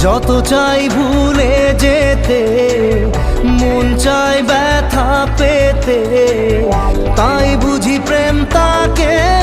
যত চাই ভুলে যেতে, মন চাই ব্যথা পেতে, তাই বুঝি প্রেম তাকে